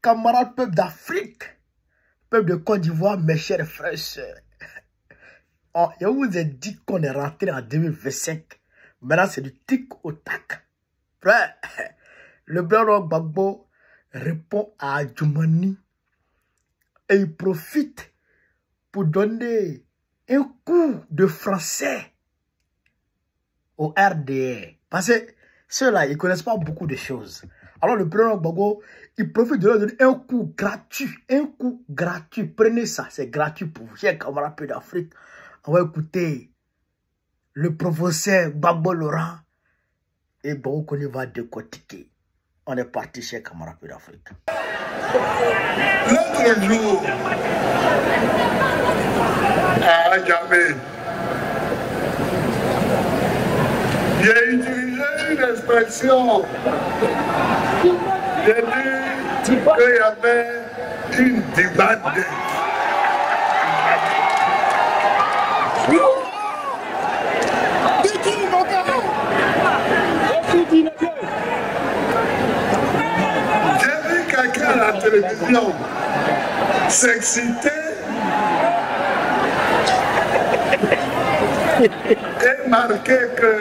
camarades peuple d'Afrique, peuple de Côte d'Ivoire, mes chers frères et sœurs. Oh, je vous ai dit qu'on est rentré en 2025. Maintenant, c'est du tic au tac. Frère, le Blanc Gbagbo répond à Adjoumani et il profite pour donner un coup de français au RDR. Parce que ceux-là, ils ne connaissent pas beaucoup de choses. Alors le Blanc Gbagbo, il profite de leur donner un coup gratuit. Un coup gratuit. Prenez ça, c'est gratuit pour vous, chers camarades peu d'Afrique. On va écouter le professeur Gbagbo Laurent et bon, qu'on va décortiquer. On est parti, chers camarades peu d'Afrique. L'autre jour, à Djamé, j'ai utilisé une expression. J'ai dit qu'il y avait une débâcle. J'ai vu quelqu'un à la télévision s'exciter et marquer que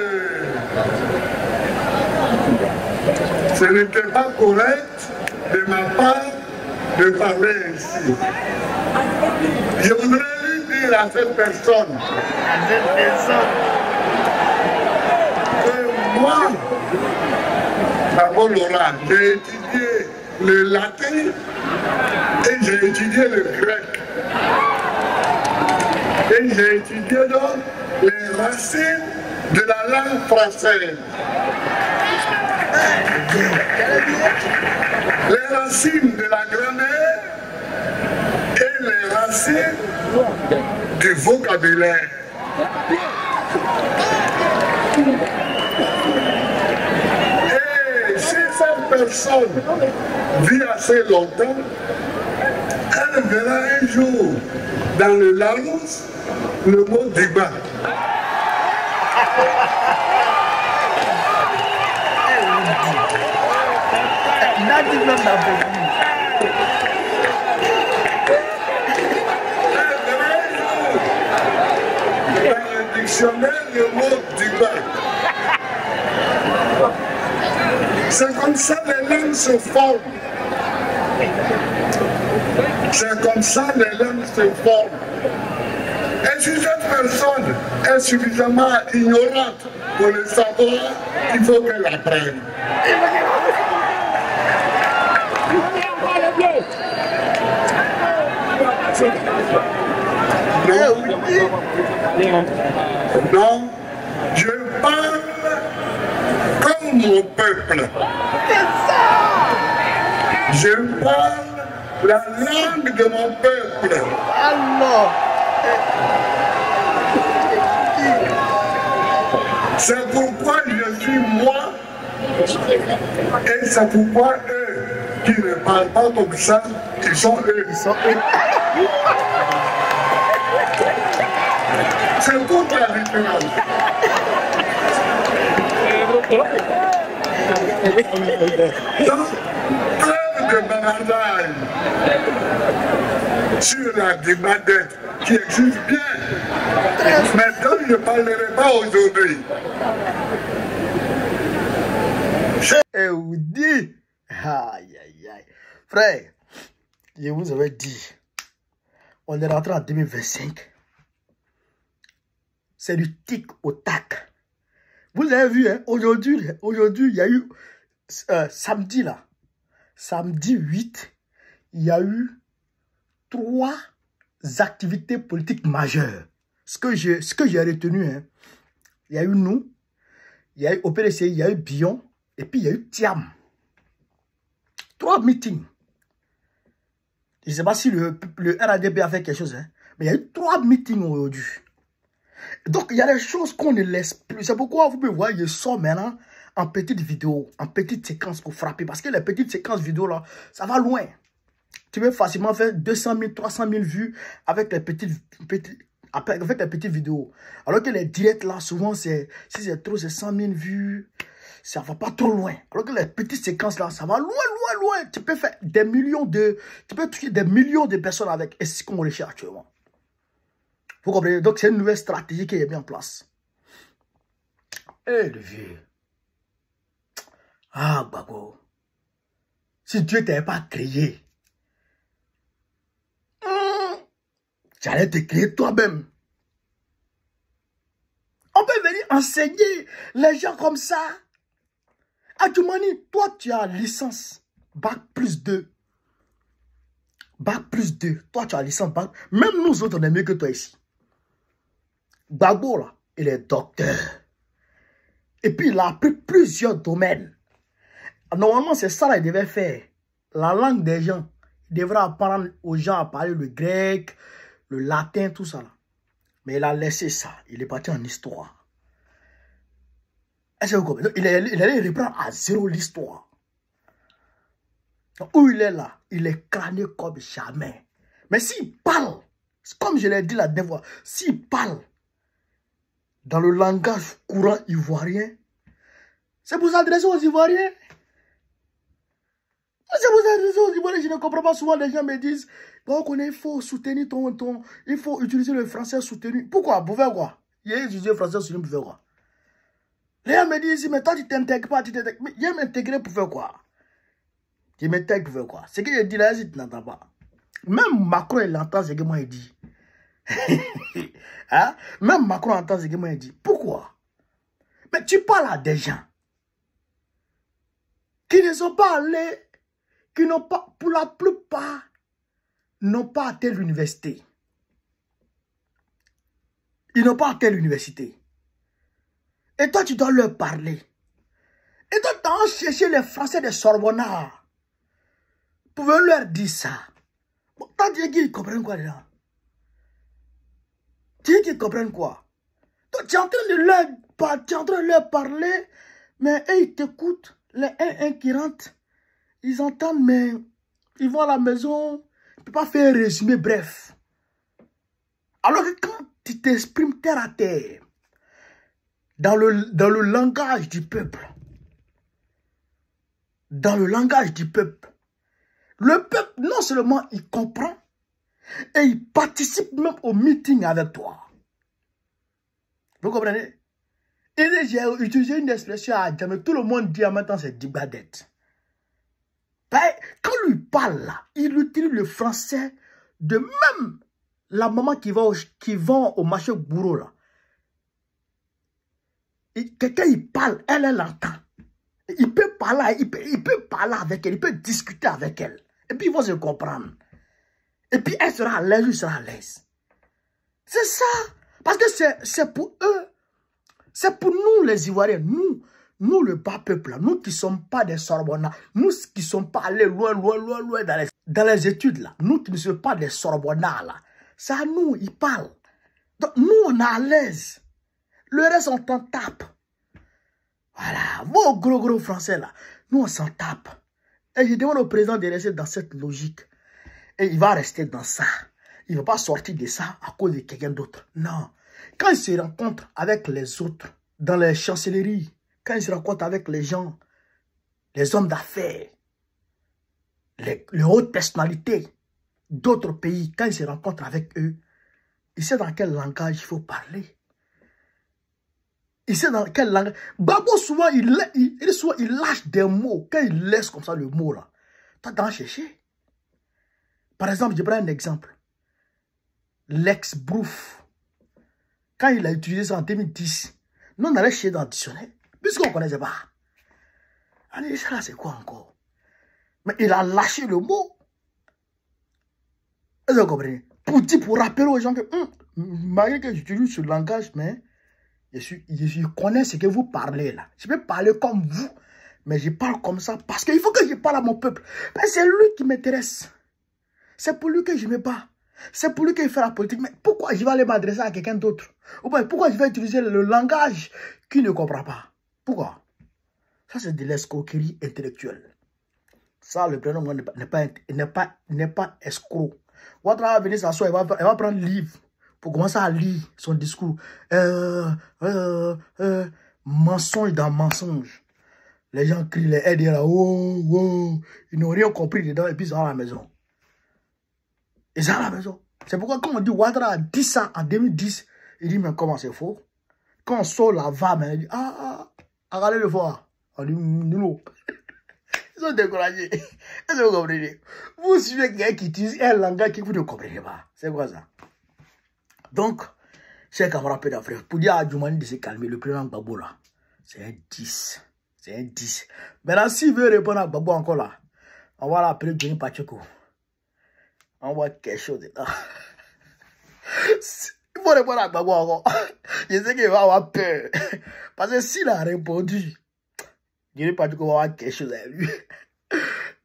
ce n'était pas correct de ma part de parler ainsi. Je voudrais lui dire à cette personne que moi, Gbagbo Laurent, j'ai étudié le latin et j'ai étudié le grec. Et j'ai étudié donc les racines de la langue française. Les racines de la grammaire et les racines du vocabulaire. Et si cette personne vit assez longtemps, elle verra un jour dans le Larousse le mot débat. Dans le dictionnaire, le mot débat. C'est comme ça les langues se forment. C'est comme ça les langues se forment. Et si cette personne est suffisamment ignorante pour le savoir, il faut qu'elle apprenne. Non, je parle comme mon peuple. Je parle la langue de mon peuple. Alors, c'est pourquoi je suis moi et c'est pourquoi eux qui ne parlent pas comme ça, ils sont eux. C'est toute la différence. Donc, preuve de bavardage sur la démadette qui existe bien, mais dont je ne parlerai pas aujourd'hui. et vous dit, aïe, aïe, aïe. Frère, je vous avais dit, on est rentré en 2025. C'est du tic au tac. Vous avez vu, hein, aujourd'hui, il y a eu, samedi là, samedi 8, il y a eu 3 activités politiques majeures. Ce que j'ai retenu, hein, il y a eu nous, il y a eu OPDC, il y a eu Bion, et puis il y a eu Thiam. 3 meetings. Je ne sais pas si le RADP a fait quelque chose, hein, mais il y a eu 3 meetings aujourd'hui. Donc, il y a des choses qu'on ne laisse plus. C'est pourquoi vous pouvez voir, je sors maintenant en petites vidéos, en petites séquences pour frapper. Parce que les petites séquences vidéo là, ça va loin. Tu peux facilement faire 200 000, 300 000 vues avec les petites vidéos. Alors que les directs là, souvent, si c'est trop, c'est 100 000 vues. ça va pas trop loin. Alors que les petites séquences là, ça va loin, loin, loin. Tu peux faire des millions de... Tu peux toucher des millions de personnes avec ce qu'on recherche actuellement. Vous comprenez? Donc c'est une nouvelle stratégie qui est mise en place. Eh, le vieux. Ah, Gbagbo. Si Dieu t'avait pas créé, j'allais te créer toi-même. On peut venir enseigner les gens comme ça. Adjoumani, toi, tu as licence. Bac plus 2. Bac plus 2. Toi, tu as licence. Bac. Même nous autres, on est mieux que toi ici. Gbagbo, là, il est docteur. Et puis, il a appris plusieurs domaines. Normalement, c'est ça qu'il devait faire. La langue des gens. Il devrait apprendre aux gens à parler le grec, le latin, tout ça. Là. Mais il a laissé ça. Il est parti en histoire. Est-ce que vous comprenez? Il allait reprendre à zéro l'histoire. Où il est là, il est crâné comme jamais. Mais s'il parle, comme je l'ai dit la dernière fois, s'il parle dans le langage courant ivoirien, c'est pour s'adresser aux Ivoiriens. C'est pour s'adresser aux Ivoiriens. Je ne comprends pas souvent, les gens me disent, bon, il faut soutenir il faut utiliser le français soutenu. Pourquoi? Pour faire quoi? Il a utilisé le français soutenu pour faire quoi? Les gens me disent, mais toi tu t'intègres pas, tu t'intègres. Mais il a m'intégrer pour faire quoi? Tu m'intègres pour faire quoi? Ce que je dis là, si tu n'entends pas. Même Macron, il entend ce que moi il dit. Hein? Même Macron entend ce que moi il dit. Pourquoi? Mais tu parles à des gens qui ne sont pas allés, qui n'ont pas, pour la plupart, n'ont pas atteint l'université. Ils n'ont pas atteint l'université. Et toi, tu dois leur parler. Et toi, tu as cherché les Français des Sorbonnards. Pour leur dire ça. Bon, t'as dit qu'ils comprennent quoi dedans? Tu dis qu'ils comprennent quoi? Donc, tu es en train de leur parler, mais eux, ils t'écoutent. Les 1 qui rentrent, ils entendent, mais ils vont à la maison, ils ne peuvent pas faire un résumé bref. Alors que quand tu t'exprimes terre à terre, dans le langage du peuple, le peuple, non seulement il comprend, et il participe même au meeting avec toi. Vous comprenez? Et j'ai utilisé une expression à Djamé, tout le monde dit en même temps c'est Dibadette. Quand lui parle là, il utilise le français de même la maman qui vend au marché bourreau là. Quelqu'un il parle, elle entend. Il peut parler, il peut parler avec elle, il peut discuter avec elle. Et puis ils vont se comprendre. Et puis elle sera à l'aise, lui sera à l'aise. C'est ça. Parce que c'est pour eux. C'est pour nous les Ivoiriens. Nous le bas peuple, nous qui ne sommes pas des Sorbonnards. Nous qui ne sommes pas allés loin dans les études là. Nous qui ne sommes pas des Sorbonnards là. C'est à nous, ils parlent. Donc nous on est à l'aise. Le reste on t'en tape. Voilà. Vos gros français là. Nous on s'en tape. Et je demande au président de rester dans cette logique. Et il va rester dans ça. Il ne va pas sortir de ça à cause de quelqu'un d'autre. Non. Quand il se rencontre avec les autres, dans les chancelleries, quand il se rencontre avec les gens, les hommes d'affaires, les hautes personnalités d'autres pays, quand il se rencontre avec eux, il sait dans quel langage il faut parler. Il sait dans quel langage. Gbagbo, souvent, il lâche des mots. Quand il laisse comme ça le mot là, tu dois chercher. Par exemple, je prends un exemple. L'ex-brouf. Quand il a utilisé ça en 2010, nous on allait chercher dans le dictionnaire, puisqu'on ne connaissait pas. On dit, ça c'est quoi encore? Mais il a lâché le mot. Vous comprenez? Pour rappeler aux gens que, malgré que j'utilise ce langage, mais je connais ce que vous parlez là. Je peux parler comme vous, mais je parle comme ça parce qu'il faut que je parle à mon peuple. C'est lui qui m'intéresse. C'est pour lui que je me bats. C'est pour lui qu'il fait la politique. Mais pourquoi je vais aller m'adresser à quelqu'un d'autre? Ou bien pourquoi je vais utiliser le langage qu'il ne comprend pas? Pourquoi? Ça, c'est de l'escroquerie intellectuelle. Ça, le prénom n'est pas escroc. Ouattara va venir s'asseoir, elle va prendre le livre pour commencer à lire son discours. Mensonge dans mensonge. Les gens crient, les aides là, oh, oh. Ils n'ont rien compris dedans et puis ils sont à la maison. Ils sont à la maison. C'est pourquoi quand on dit Ouattara a dit ça en 2010, il dit mais comment c'est faux? Quand on sort la VAM, il dit regardez le voir. On dit nous. Ils sont découragés. Est-ce que vous comprenez? Vous suivez quelqu'un qui utilise un langage que vous ne comprenez pas. C'est quoi ça? Donc, chers camarades d'Afrique, pour dire à Djoumani de se calmer, le président Gbagbo là, c'est un 10. C'est un 10. Maintenant, s'il veut répondre à Gbagbo encore là, on va l'appeler Johnny Pacheco. On voit quelque chose dedans. Il faut répondre à Gbagbo encore. Je sais qu'il va avoir peur. Parce que s'il a répondu, Johnny Pacheco va avoir quelque chose à lui.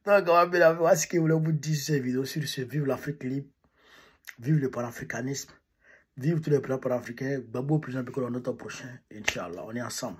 Donc, on va bien voir ce que vous voulez vous dire sur cette vidéo. Sur ce, vive l'Afrique libre. Vive le panafricanisme. Vive tous les plans panafricains. Gbagbo plus un peu que dans notre prochain. Inch'Allah, on est ensemble.